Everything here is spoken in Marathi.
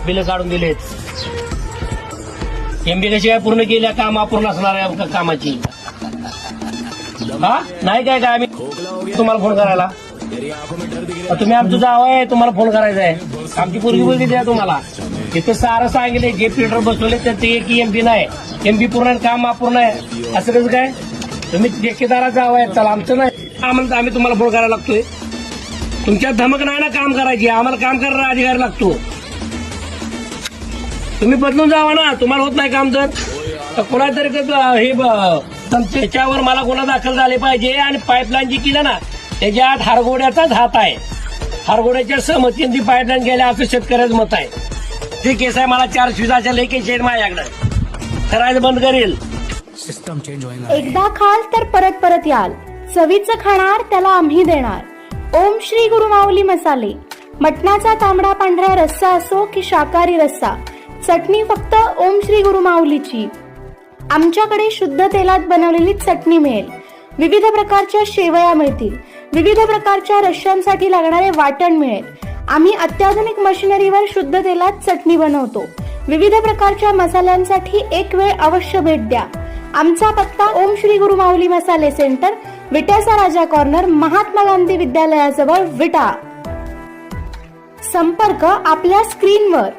बिल काढून दिलेत. एमबी कशी काय पूर्ण केल्या, काम अपूर्ण असणाऱ्या कामाची. हा नाही काय काय आम्ही तुम्हाला फोन करायला, तुम्ही आमचं जावं आहे, तुम्हाला फोन करायचा आहे. आमची पोरगी द्या तुम्हाला. इथं सारं सांगितले जे फिल्टर बसवले तर ते एक एमबी नाही, एमबी पूर्ण आहे, काम अपूर्ण आहे. असं कसं काय? तुम्ही ठेकेदारा जावं आहे, चला आमचं नाही. आम्ही तुम्हाला फोन करायला लागतोय. तुमच्या धमक नाही ना काम करायची, आम्हाला काम करणारा अधिकार लागतो. तुम्ही बदलून जावा ना, तुम्हाला होत नाही काम तर कोणातरी हे त्याच्यावर मला गुन्हा दाखल झाले पाहिजे. आणि पाईपलाईन जी केलं ना त्याच्यात हरगोड्याचाच हात आहे. हरगोड्याच्या सहमतीने ती पाईपलाईन गेल्या असं शेतकऱ्याचं मत आहे. ते केस आहे, मला 4 शिजाच्या लई केस आहेत माझ्याकडे. करायचं बंद करेल. सिस्टम चेंज होईल. एकदा खाल तर परत परत याल. चवीचं खाणार त्याला आम्ही देणार. ओम श्री गुरु माऊली मसाले. मटणाचा तांबडा पांढरा रस्सा असो की शाकाहारी रस्सा, चटणी फक्त ओम श्री गुरु माऊलीची. आमच्याकडे शुद्ध तेलात बनवलेली चटणी मिळेल. विविध प्रकारच्या शेवया मिळतील. विविध प्रकारच्या रश्श्यांसाठी लागणारे वाटण मिळेल. आम्ही अत्याधुनिक मशिनरीवर शुद्ध तेलात चटणी बनवतो. विविध प्रकारच्या मसाल्यांसाठी एक वेळ अवश्य भेट द्या. आमचा पत्ता ओम श्री गुरु माऊली मसाले सेंटर, विट्याचा राजा कॉर्नर, महात्मा गांधी विद्यालयाजवळ, विटा. संपर्क आपल्या स्क्रीनवर.